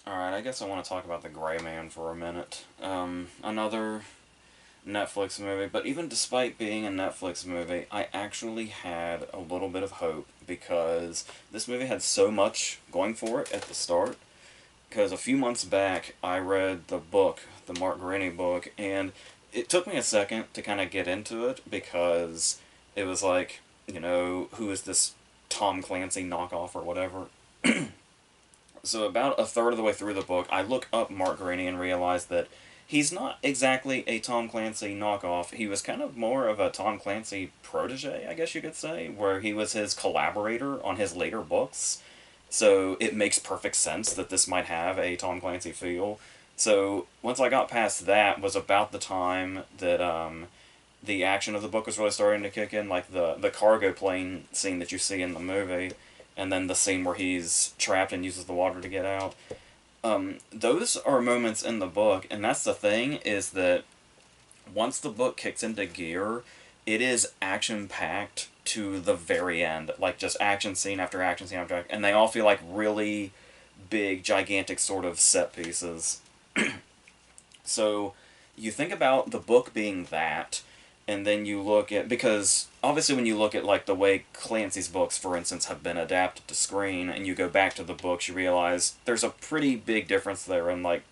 Alright, I guess I want to talk about The Gray Man for a minute. Another Netflix movie, but even despite being a Netflix movie, I actually had a little bit of hope because this movie had so much going for it at the start. Because a few months back, I read the book, the Mark Greaney book, and it took me a second to kind of get into it because it was like, who is this Tom Clancy knockoff or whatever? So about a third of the way through the book, I look up Mark Greaney and realize that he's not exactly a Tom Clancy knockoff. He was kind of more of a Tom Clancy protege, I guess you could say, where he was his collaborator on his later books. So it makes perfect sense that this might have a Tom Clancy feel. So once I got past that was about the time that the action of the book was really starting to kick in, like the cargo plane scene that you see in the movie, and then the scene where he's trapped and uses the water to get out. Those are moments in the book, and that's the thing, is that once the book kicks into gear, it is action packed to the very end. Like, just action scene after action scene after action, and they all feel like really big, gigantic sort of set pieces. So, you think about the book being that, and then you look at, because obviously when you look at like the way Clancy's books, for instance, have been adapted to screen, and you go back to the books, you realize there's a pretty big difference there. And like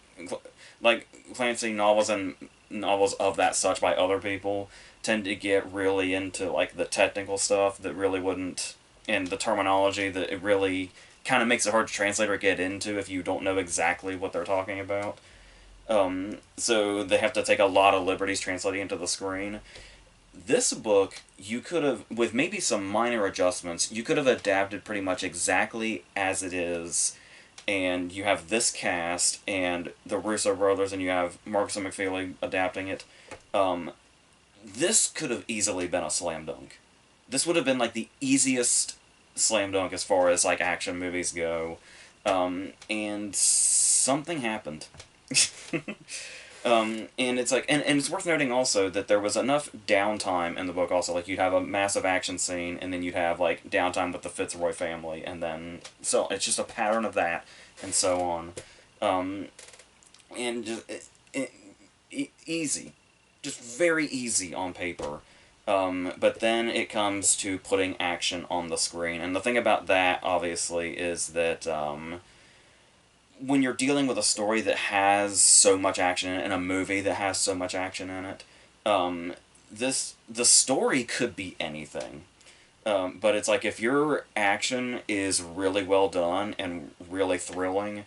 Clancy novels and novels of that such by other people tend to get really into like the technical stuff that really wouldn't, and the terminology that it really kind of makes it hard to translate or get into if you don't know exactly what they're talking about. So they have to take a lot of liberties translating into the screen. This book, you could have, with maybe some minor adjustments, you could have adapted pretty much exactly as it is. And you have this cast and the Russo brothers, and you have Marcus and McFeely adapting it. This could have easily been a slam dunk. This would have been like the easiest slam dunk as far as like action movies go. And something happened. And it's like, and it's worth noting also that there was enough downtime in the book also. Like, you'd have a massive action scene, and then you'd have, like, downtime with the Fitzroy family, and then, so it's just a pattern of that, and so on. And just, easy. Just very easy on paper. But then it comes to putting action on the screen, and the thing about that, obviously, is that, when you're dealing with a story that has so much action in it, and a movie that has so much action in it, the story could be anything. But it's like, if your action is really well done and really thrilling,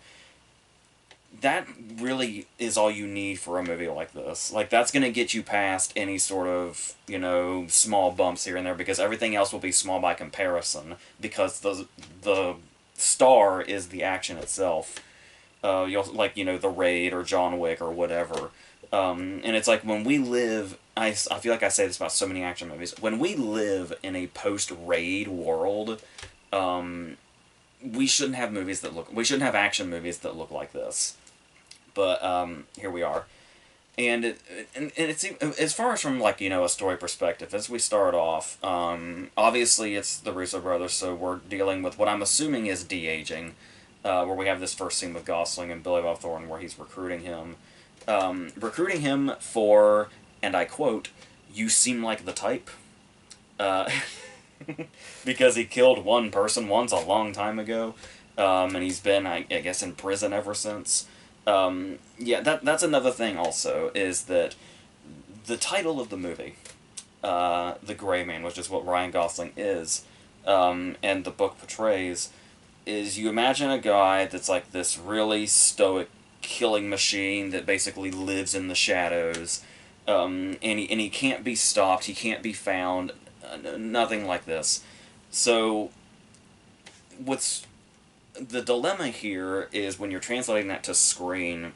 that really is all you need for a movie like this. Like, that's going to get you past any sort of, small bumps here and there, because everything else will be small by comparison, because the star is the action itself. You'll, like, The Raid or John Wick or whatever. And it's like, when we live, I feel like I say this about so many action movies, when we live in a post-Raid world, we shouldn't have we shouldn't have action movies that look like this. But, here we are. And it's, as far as from, like, a story perspective, as we start off, obviously it's the Russo brothers, so we're dealing with what I'm assuming is de-aging. Where we have this first scene with Gosling and Billy Bob Thornton, where he's recruiting him. Recruiting him for, and I quote, "You seem like the type." Uh, because he killed one person once a long time ago, and he's been, I guess, in prison ever since. Yeah, that's another thing also, is that the title of the movie, The Gray Man, which is what Ryan Gosling is, and the book portrays, is, you imagine a guy that's like this really stoic killing machine that basically lives in the shadows, and he can't be stopped, he can't be found, nothing like this. So, what's the dilemma here is, when you're translating that to screen,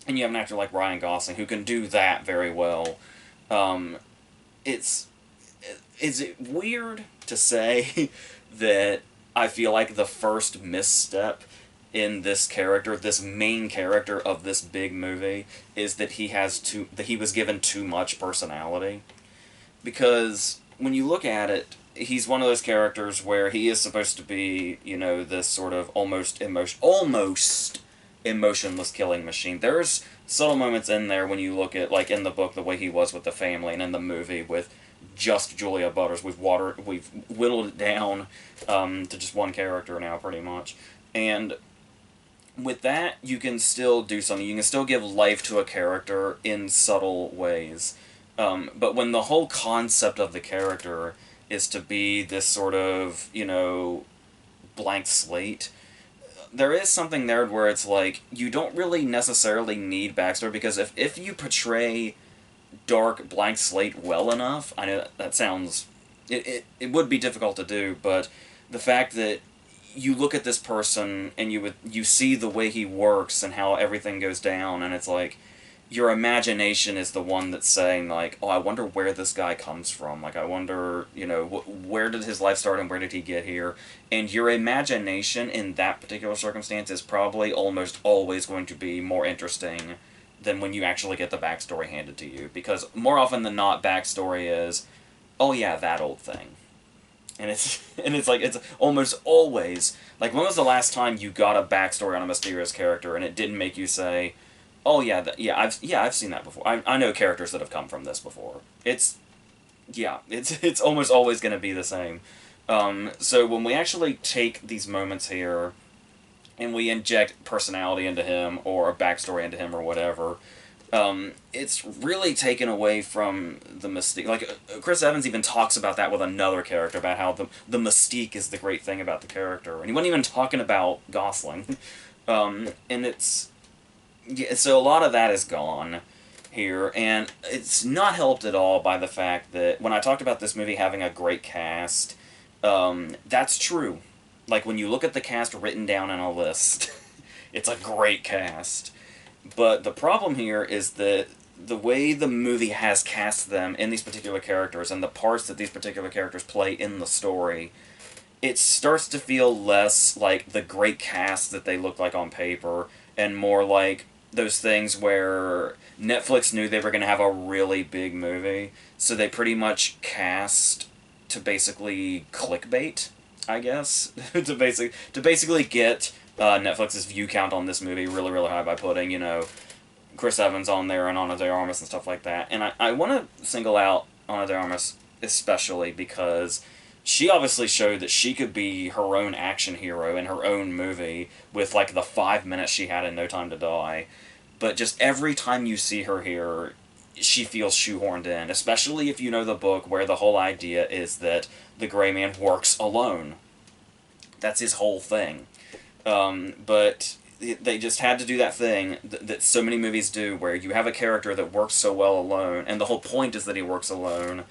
and you have an actor like Ryan Gosling who can do that very well, is it weird to say that I feel like the first misstep in this character, this main character of this big movie, is that that he was given too much personality? Because when you look at it, he's one of those characters where he is supposed to be, this sort of almost emotionless killing machine. There's subtle moments in there when you look at, like, in the book, the way he was with the family, and in the movie with just Julia Butters. We've whittled it down to just one character now, pretty much. And with that, you can still do something. You can still give life to a character in subtle ways. But when the whole concept of the character is to be this sort of, blank slate, there is something there where it's like, you don't really necessarily need backstory, because if you portray dark blank slate well enough, I know that sounds... it would be difficult to do, but the fact that you look at this person and you see the way he works and how everything goes down, and it's like, your imagination is the one that's saying, like, oh, I wonder where this guy comes from. Like, I wonder, where did his life start and where did he get here? And your imagination in that particular circumstance is probably almost always going to be more interesting than when you actually get the backstory handed to you. Because more often than not, backstory is, oh yeah, that old thing. And it's like, it's almost always, like, when was the last time you got a backstory on a mysterious character and it didn't make you say, oh yeah, I've seen that before. I know characters that have come from this before. It's almost always going to be the same. So when we actually take these moments here and we inject personality into him or a backstory into him or whatever, it's really taken away from the mystique. Like, Chris Evans even talks about that with another character, about how the mystique is the great thing about the character. And he wasn't even talking about Gosling. And it's... Yeah, so a lot of that is gone here, and it's not helped at all by the fact that when I talked about this movie having a great cast, that's true. Like, when you look at the cast written down in a list, it's a great cast. But the problem here is that the way the movie has cast them in these particular characters and the parts that these particular characters play in the story, it starts to feel less like the great cast that they look like on paper, and more like those things where Netflix knew they were going to have a really big movie, so they pretty much cast to basically clickbait, I guess, to basically get Netflix's view count on this movie really, really high by putting, Chris Evans on there and Ana de Armas and stuff like that. And I want to single out Ana de Armas especially because she obviously showed that she could be her own action hero in her own movie with, like, the 5 minutes she had in No Time to Die. But just every time you see her here, she feels shoehorned in, especially if you know the book, where the whole idea is that the Gray Man works alone. That's his whole thing. But they just had to do that thing that so many movies do, where you have a character that works so well alone, and the whole point is that he works alone,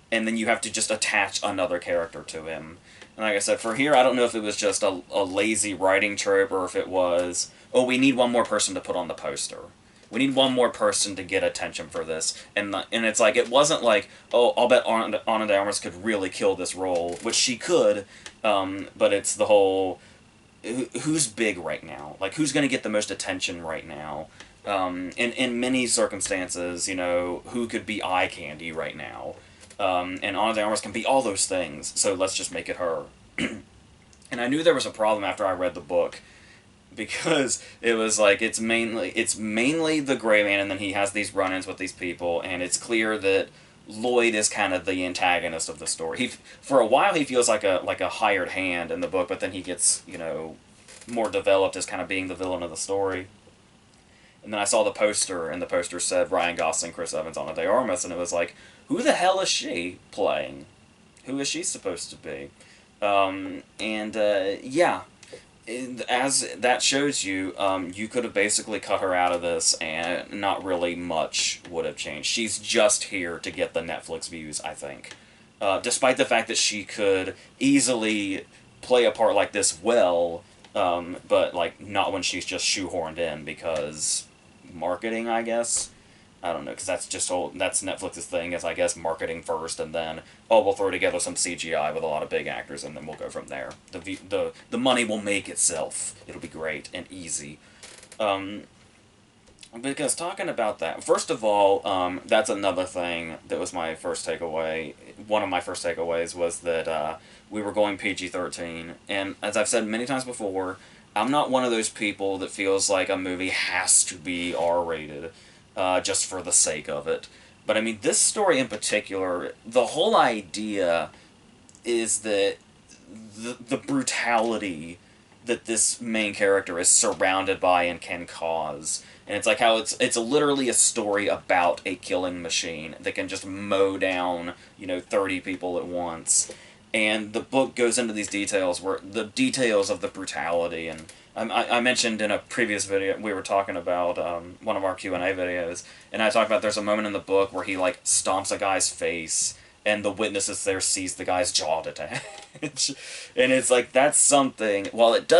and then you have to just attach another character to him. And like I said, for here, I don't know if it was just a lazy writing trope, or if it was, oh, we need one more person to put on the poster. We need one more person to get attention for this. And it's like, it wasn't like, oh, I'll bet Ana de Armas could really kill this role, which she could, but it's the whole, who's big right now? Like, who's going to get the most attention right now? In many circumstances, who could be eye candy right now? And Ana de Armas can be all those things, so let's just make it her. And I knew there was a problem after I read the book, because it was like, it's mainly the Gray Man, and then he has these run-ins with these people, and it's clear that Lloyd is kind of the antagonist of the story. For a while, he feels like a hired hand in the book, but then he gets, more developed as kind of being the villain of the story. And then I saw the poster, and the poster said Ryan Gosling, Chris Evans, Ana de Armas, and it was like, who the hell is she playing? Who is she supposed to be? Yeah. As that shows you, you could have basically cut her out of this, and not really much would have changed. She's just here to get the Netflix views, I think. Despite the fact that she could easily play a part like this well, but, like, not when she's just shoehorned in, because marketing, I guess? I don't know, because that's Netflix's thing, is, I guess, marketing first, and then, oh, we'll throw together some CGI with a lot of big actors, and then we'll go from there. The money will make itself. It'll be great and easy. Because talking about that, first of all, that's another thing that was my first takeaway. One of my first takeaways was that we were going PG-13, and as I've said many times before, I'm not one of those people that feels like a movie has to be R-rated just for the sake of it. But I mean, this story in particular, the whole idea is that the brutality that this main character is surrounded by and can cause. And it's like how it's literally a story about a killing machine that can just mow down, 30 people at once. And the book goes into these details where the details of the brutality, and I mentioned in a previous video we were talking about one of our Q&A videos, and I talked about there's a moment in the book where he like stomps a guy's face and the witnesses there sees the guy's jaw detach. And it's like, that's something, while it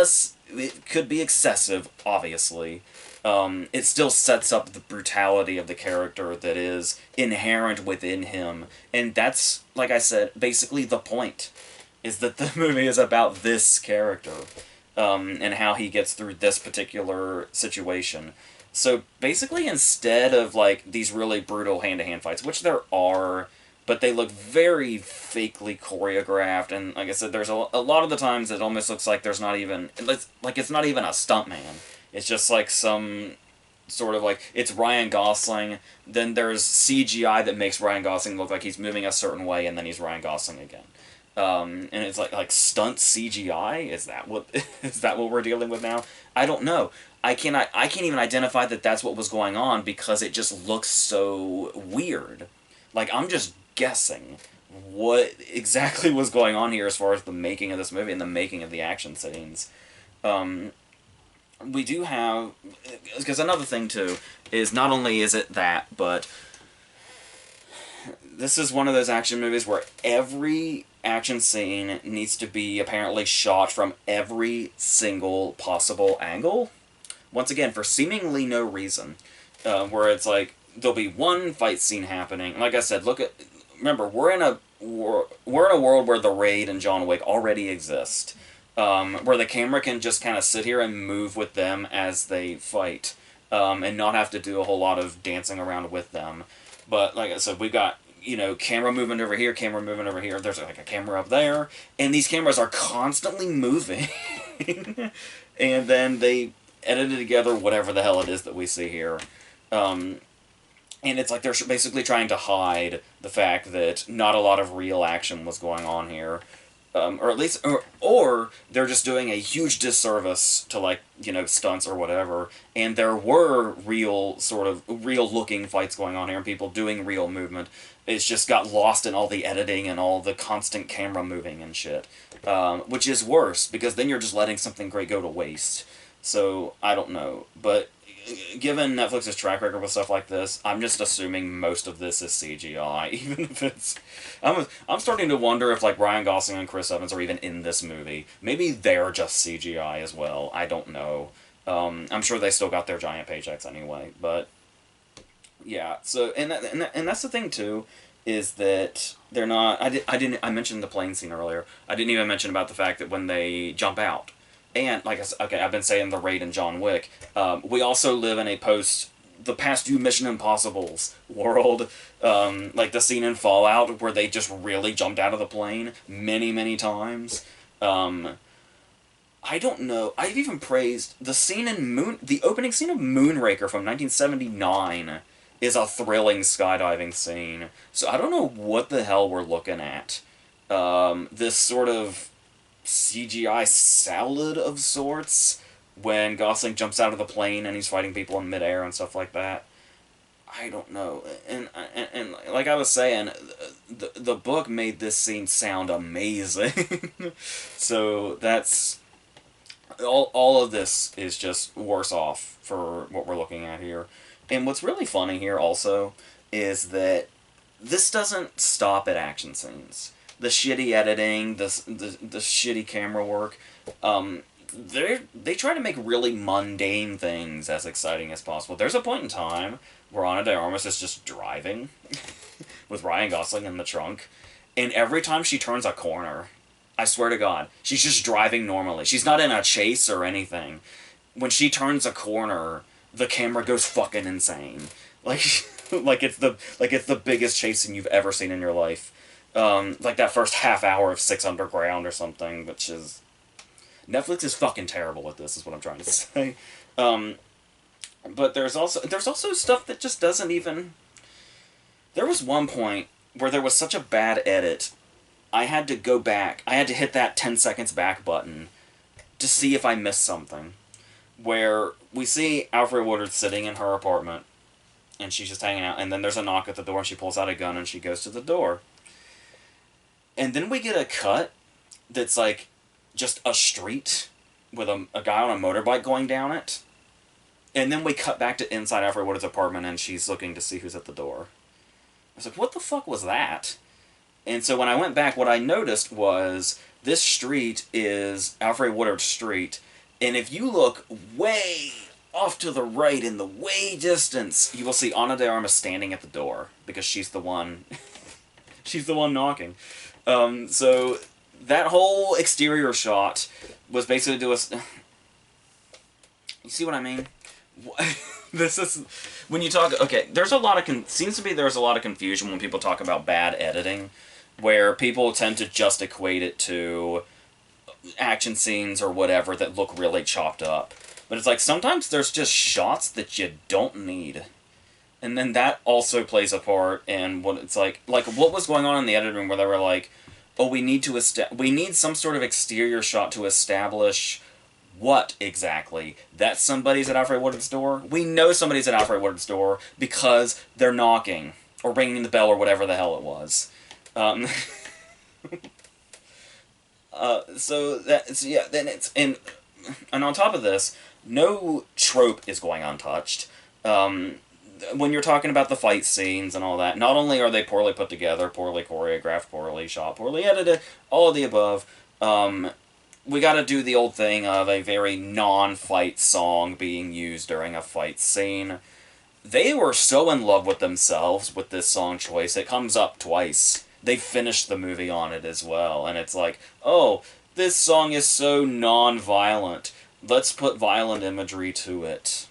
could be excessive, obviously, it still sets up the brutality of the character that is inherent within him. And that's, like I said, basically the point, is that the movie is about this character, and how he gets through this particular situation. So basically, instead of like these really brutal hand-to-hand fights, which there are, but they look very fakely choreographed, and like I said, there's a lot of the times it almost looks like there's not even, it's not even a stuntman. It's just like some sort of like, it's Ryan Gosling, then there's CGI that makes Ryan Gosling look like he's moving a certain way, and then he's Ryan Gosling again. And it's like stunt CGI? Is that what is that what we're dealing with now? I don't know. I can't even identify that that's what was going on because it just looks so weird. Like, I'm just guessing what exactly was going on here as far as the making of this movie and the making of the action scenes. We do have, because another thing too is not only is it that, but this is one of those action movies where every action scene needs to be apparently shot from every single possible angle. Once again, for seemingly no reason. Where it's like, there'll be one fight scene happening. Like I said, remember, we're in a world where the Raid and John Wick already exist. Where the camera can just kind of sit here and move with them as they fight. And not have to do a whole lot of dancing around with them. But like I said, we've got, camera movement over here, camera movement over here. There's like a camera up there. And these cameras are constantly moving. And then they edit it together, whatever the hell it is that we see here. And it's like they're basically trying to hide the fact that not a lot of real action was going on here. Or at least, or they're just doing a huge disservice to, like, stunts or whatever, and there were real-looking fights going on here, and people doing real movement. It's just got lost in all the editing and all the constant camera moving and shit. Which is worse, because then you're just letting something great go to waste. So, I don't know, but given Netflix's track record with stuff like this, I'm just assuming most of this is CGI, even if it's... I'm starting to wonder if, like, Ryan Gosling and Chris Evans are even in this movie. Maybe they're just CGI as well. I don't know. I'm sure they still got their giant paychecks anyway, but... Yeah, so... And that's the thing, too, is that they're not... I mentioned the plane scene earlier. I didn't even mention about the fact that when they jump out, and, like I said, okay, I've been saying the Raid and John Wick. We also live in a the past few Mission Impossibles world. Like the scene in Fallout where they just really jumped out of the plane many, many times. I don't know. I've even praised the scene in the opening scene of Moonraker from 1979 is a thrilling skydiving scene. So I don't know what the hell we're looking at. This sort of CGI salad of sorts when Gosling jumps out of the plane and he's fighting people in midair and stuff like that. I don't know. And like I was saying, the book made this scene sound amazing. So that's... All of this is just worse off for what we're looking at here. And what's really funny here also is that this doesn't stop at action scenes. The shitty editing, the shitty camera work, they try to make really mundane things as exciting as possible. There's a point in time where Ana de Armas is just driving with Ryan Gosling in the trunk, and every time she turns a corner, I swear to God, she's just driving normally. She's not in a chase or anything. When she turns a corner, the camera goes fucking insane. Like it's the biggest chase scene you've ever seen in your life. Like that first half hour of 6 Underground or something, which is Netflix is fucking terrible at this, is what I'm trying to say. But there's also stuff that just doesn't even... There was one point where there was such a bad edit, I had to go back. I had to hit that 10 seconds back button to see if I missed something. Where we see Alfred Woodard sitting in her apartment, and she's just hanging out, and then there's a knock at the door, and she pulls out a gun, and she goes to the door. And then we get a cut that's like just a street with a guy on a motorbike going down it. And then we cut back to inside Alfred Woodard's apartment, and she's looking to see who's at the door. I was like, what the fuck was that? And so when I went back, what I noticed was this street is Alfred Woodard Street, and if you look way off to the right in the way distance, you will see Ana de Armas standing at the door, because she's the one she's the one knocking. So that whole exterior shot was basically to us. You see what I mean? This is when you talk. Okay, there's a lot of seems to be there's a lot of confusion when people talk about bad editing, where people tend to just equate it to action scenes or whatever that look really chopped up. But it's like sometimes there's just shots that you don't need. And then that also plays a part in what it's like what was going on in the editing room where they were like, oh, we need some sort of exterior shot to establish what exactly? That somebody's at Alfred Woodard's door? We know somebody's at Alfred Woodard's door because they're knocking or ringing the bell or whatever the hell it was. Then it's and on top of this, no trope is going untouched. When you're talking about the fight scenes and all that, not only are they poorly put together, poorly choreographed, poorly shot, poorly edited, all of the above, we gotta do the old thing of a very non-fight song being used during a fight scene. They were so in love with themselves with this song choice, it comes up twice. They finished the movie on it as well, and it's like, oh, this song is so non-violent. Let's put violent imagery to it.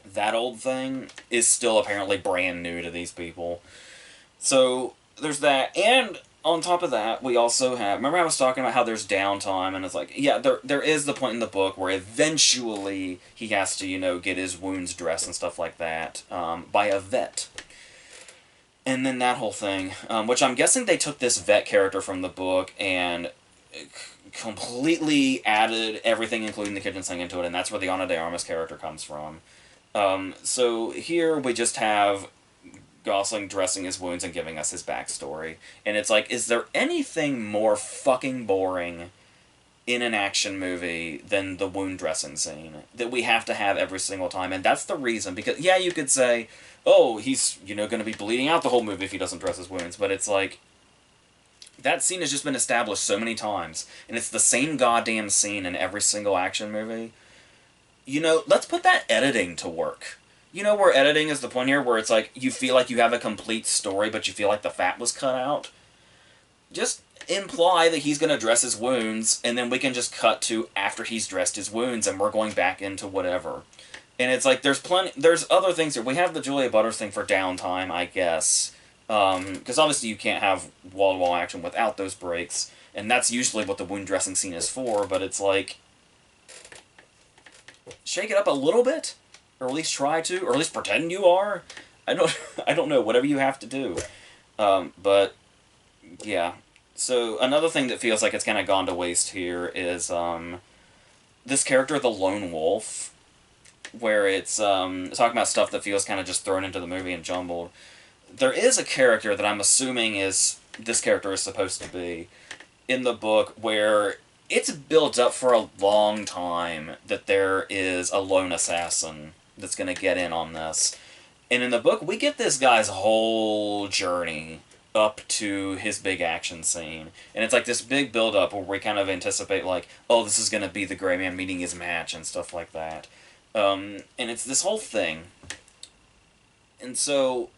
That old thing is still apparently brand new to these people. So, there's that. And on top of that, we also have... Remember I was talking about how there's downtime, and it's like, yeah, there is the point in the book where eventually he has to, get his wounds dressed and stuff like that by a vet. And then that whole thing, which I'm guessing they took this vet character from the book and completely added everything, including the kitchen sink, into it, and that's where the Ana de Armas character comes from. So here we just have Gosling dressing his wounds and giving us his backstory. And it's like, is there anything more fucking boring in an action movie than the wound dressing scene that we have to have every single time? And that's the reason, because, yeah, you could say, oh, he's, going to be bleeding out the whole movie if he doesn't dress his wounds, but it's like, that scene has just been established so many times, and it's the same goddamn scene in every single action movie. Let's put that editing to work. Where editing is the point here where it's like, you feel like you have a complete story, but you feel like the fat was cut out? Just imply that he's going to dress his wounds, and then we can just cut to after he's dressed his wounds, and we're going back into whatever. And it's like, there's other things here. We have the Julia Butters thing for downtime, I guess. Because obviously you can't have wall-to-wall action without those breaks, and that's usually what the wound dressing scene is for, but it's like, shake it up a little bit, or at least try to, or at least pretend you are. I don't know, whatever you have to do. But, yeah. So, another thing that feels like it's kind of gone to waste here is, this character, the Lone Wolf, where it's, talking about stuff that feels kind of just thrown into the movie and jumbled. There is a character that I'm assuming this character is supposed to be in the book where it's built up for a long time that there is a lone assassin that's going to get in on this. And in the book, we get this guy's whole journey up to his big action scene. And it's like this big build-up where we kind of anticipate, like, oh, this is going to be the Gray Man meeting his match and stuff like that. And it's this whole thing. And so,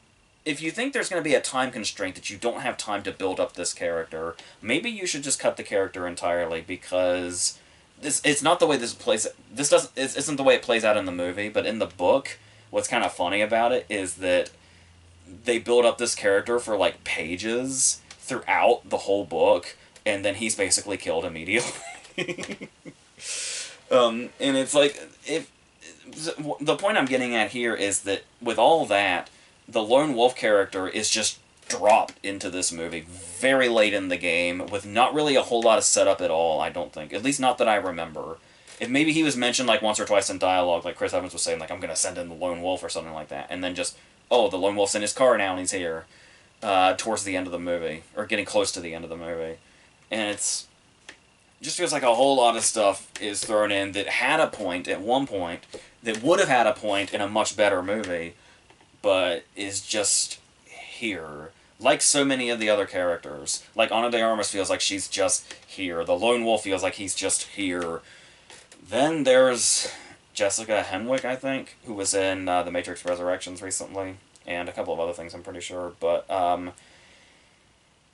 if you think there's going to be a time constraint that you don't have time to build up this character, maybe you should just cut the character entirely, because it's not the way this plays. Isn't the way it plays out in the movie, but in the book, what's kind of funny about it is that they build up this character for pages throughout the whole book, and then he's basically killed immediately. And it's like, if the point I'm getting at here is that with all that, the lone wolf character is just dropped into this movie very late in the game with not really a whole lot of setup at all, I don't think. At least not that I remember. If maybe he was mentioned like once or twice in dialogue, like Chris Evans was saying, like, I'm going to send in the lone wolf or something like that, and then just, oh, the lone wolf's in his car now and he's here, towards the end of the movie, or getting close to the end of the movie. And it's just feels like a whole lot of stuff is thrown in that had a point at one point, that would have had a point in a much better movie, but is just here. Like so many of the other characters. Like Ana de Armas feels like she's just here. The Lone Wolf feels like he's just here. Then there's Jessica Henwick, I think, who was in The Matrix Resurrections recently, and a couple of other things, I'm pretty sure. But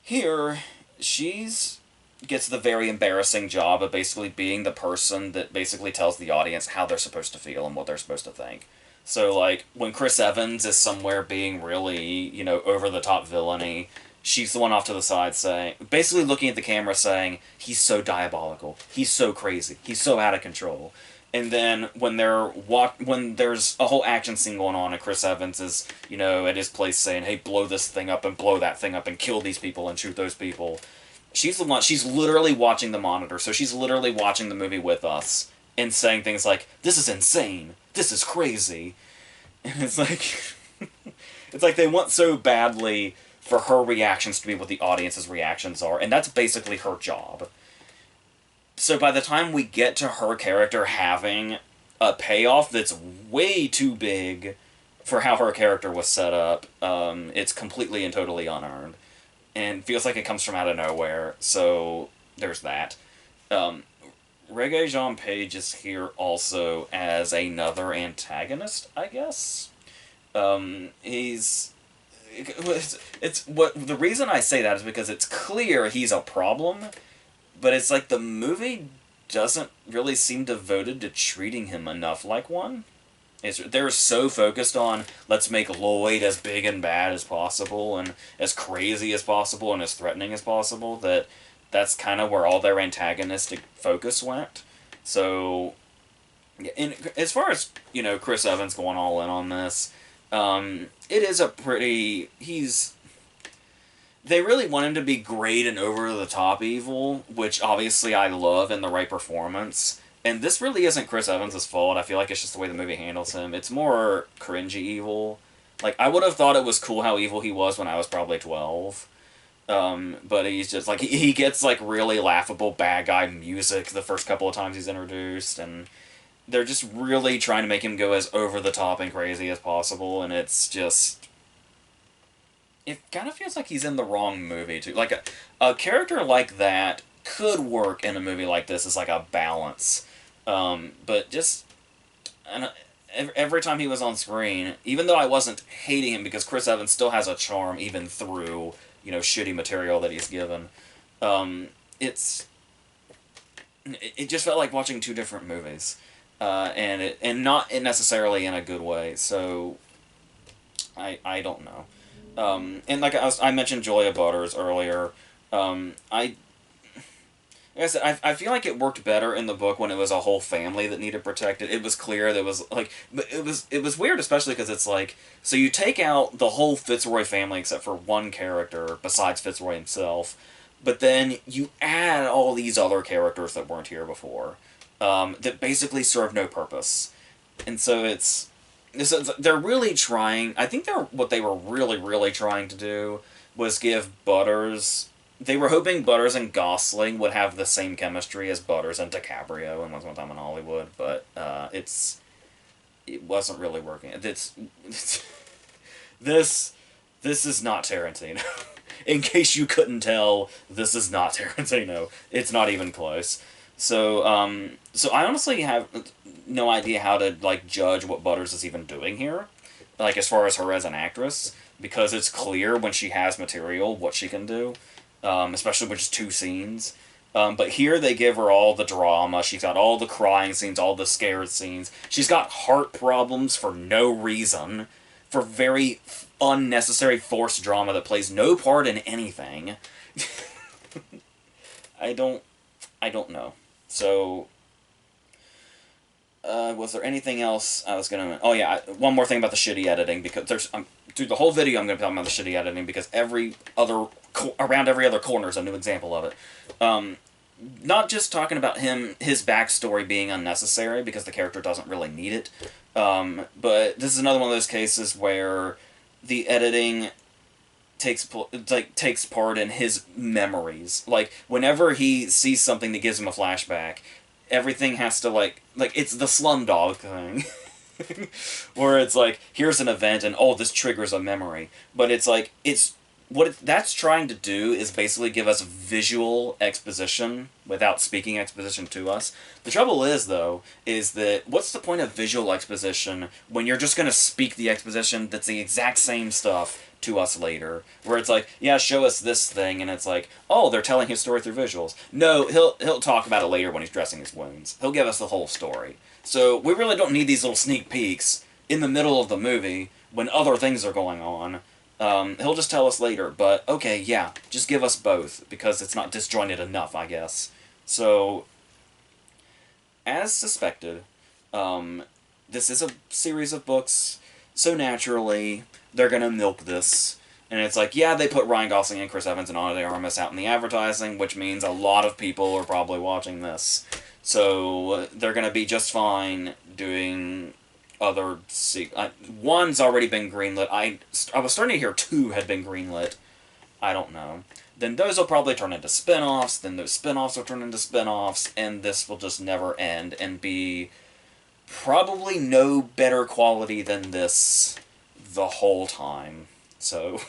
here, she's gets the very embarrassing job of basically being the person that basically tells the audience how they're supposed to feel and what they're supposed to think. So, like, when Chris Evans is somewhere being really, over-the-top villainy, she's the one off to the side saying, basically looking at the camera saying, he's so diabolical, he's so crazy, he's so out of control. And then when when there's a whole action scene going on and Chris Evans is, at his place saying, hey, blow this thing up and blow that thing up and kill these people and shoot those people, she's the one, she's literally watching the monitor, so she's literally watching the movie with us and saying things like, this is insane, this is crazy. And it's like, it's like they want so badly for her reactions to be what the audience's reactions are, and that's basically her job. So by the time we get to her character having a payoff that's way too big for how her character was set up, it's completely and totally unearned. And feels like it comes from out of nowhere, so there's that. Regé-Jean Page is here also as another antagonist, I guess. It's what the reason I say that is because it's clear he's a problem, but it's like the movie doesn't really seem devoted to treating him enough like one. They're so focused on, let's make Lloyd as big and bad as possible, and as crazy as possible, and as threatening as possible, that's kind of where all their antagonistic focus went. So, as far as, Chris Evans going all in on this, it is a pretty, they really want him to be great and over-the-top evil, which obviously I love in the right performance. And this really isn't Chris Evans' fault. I feel like it's just the way the movie handles him. It's more cringy evil. Like, I would have thought it was cool how evil he was when I was probably 12. But he's just, like, he gets, like, really laughable bad guy music the first couple of times he's introduced, and they're just really trying to make him go as over-the-top and crazy as possible, and it's just... It kind of feels like he's in the wrong movie, too. Like, a character like that could work in a movie like this as, like, a balance. But just... every time he was on screen, even though I wasn't hating him because Chris Evans still has a charm even through, shitty material that he's given, it just felt like watching two different movies. And not necessarily in a good way, so I don't know. And like I mentioned Julia Butters earlier, like I said, I feel like it worked better in the book when it was a whole family that needed protected. It was clear there was, like, but it was weird, especially because it's like, so you take out the whole Fitzroy family except for one character besides Fitzroy himself, but then you add all these other characters that weren't here before, that basically serve no purpose. And so they're really trying, I think what they were really, really trying to do was give Butters... They were hoping Butters and Gosling would have the same chemistry as Butters and DiCaprio in Once Upon a Time in Hollywood, but it wasn't really working. This is not Tarantino. In case you couldn't tell, this is not Tarantino. It's not even close. So I honestly have no idea how to, like, judge what Butters is even doing here, like, as far as her as an actress, because it's clear when she has material what she can do. Especially with just 2 scenes. But here they give her all the drama. She's got all the crying scenes, all the scared scenes. She's got heart problems for no reason. For very unnecessary forced drama that plays no part in anything. I don't know. So, was there anything else I was gonna... Oh yeah, one more thing about the shitty editing, because there's... through the whole video I'm gonna be talking about the shitty editing, because around every other corner is a new example of it. Not just talking about his backstory being unnecessary, because the character doesn't really need it, but this is another one of those cases where the editing takes part in his memories. Like, whenever he sees something that gives him a flashback, everything has to, it's the Slumdog thing. Where it's like, here's an event, and oh, this triggers a memory. But it's like, that's trying to do is basically give us visual exposition without speaking exposition to us. The trouble is, though, is that what's the point of visual exposition when you're just going to speak the exposition that's the exact same stuff to us later? Where it's like, yeah, show us this thing, and it's like, oh, they're telling his story through visuals. No, he'll talk about it later when he's dressing his wounds. He'll give us the whole story. So we really don't need these little sneak peeks in the middle of the movie when other things are going on. He'll just tell us later, but okay, yeah, just give us both, because it's not disjointed enough, I guess. So, as suspected, this is a series of books, so naturally, they're gonna milk this. And it's like, yeah, they put Ryan Gosling and Chris Evans and Ana de Armas out in the advertising, which means a lot of people are probably watching this. So, they're gonna be just fine doing other... one's already been greenlit. I was starting to hear two had been greenlit. I don't know. Then those will probably turn into spin-offs, then those spin-offs will turn into spin-offs, and this will just never end and be probably no better quality than this the whole time. So,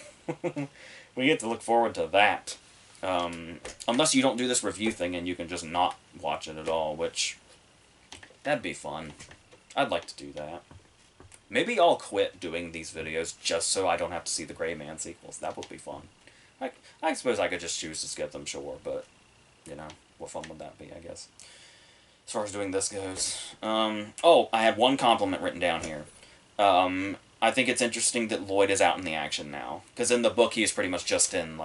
we get to look forward to that. Unless you don't do this review thing and you can just not watch it at all, which... that'd be fun. I'd like to do that. Maybe I'll quit doing these videos just so I don't have to see the Gray Man sequels. That would be fun. I suppose I could just choose to skip them, sure, but, you know, what fun would that be, I guess. As far as doing this goes. Oh, I had one compliment written down here. I think it's interesting that Lloyd is out in the action now. Because in the book, he is pretty much just in,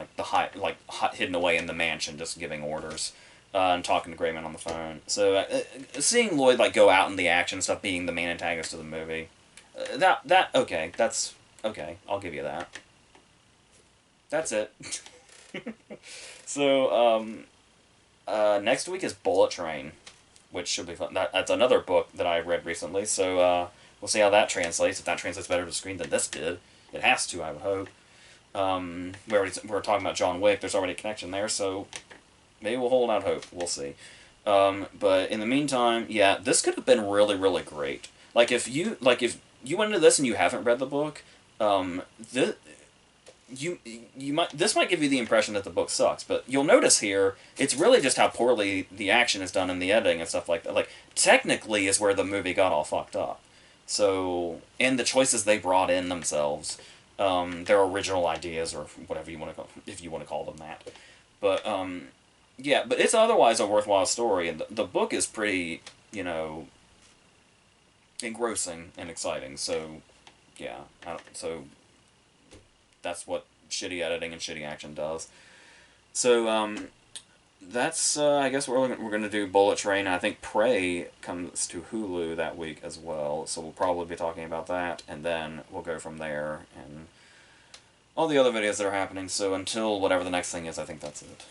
hidden away in the mansion, just giving orders. And talking to Gray Man on the phone. So, seeing Lloyd, go out in the action and stuff, being the main antagonist of the movie, okay, that's, okay, I'll give you that. That's it. So, next week is Bullet Train, which should be fun. That's another book that I read recently, so, we'll see how that translates. If that translates better to the screen than this did. It has to, I would hope. We're talking about John Wick, there's already a connection there, so... maybe we'll hold out hope. We'll see. But in the meantime, yeah, this could have been really, really great. If you went into this and you haven't read the book, this might give you the impression that the book sucks. But you'll notice here, it's really just how poorly the action is done in the editing and stuff like that. Technically is where the movie got all fucked up. So, and the choices they brought in themselves, their original ideas, or whatever you want to call, if you want to call them that. But, yeah, but it's otherwise a worthwhile story, and the book is pretty, engrossing and exciting, so, yeah, so, that's what shitty editing and shitty action does. So, that's, I guess we're going to do Bullet Train. I think Prey comes to Hulu that week as well, so we'll probably be talking about that, and then we'll go from there, and all the other videos that are happening, so until whatever the next thing is, I think that's it.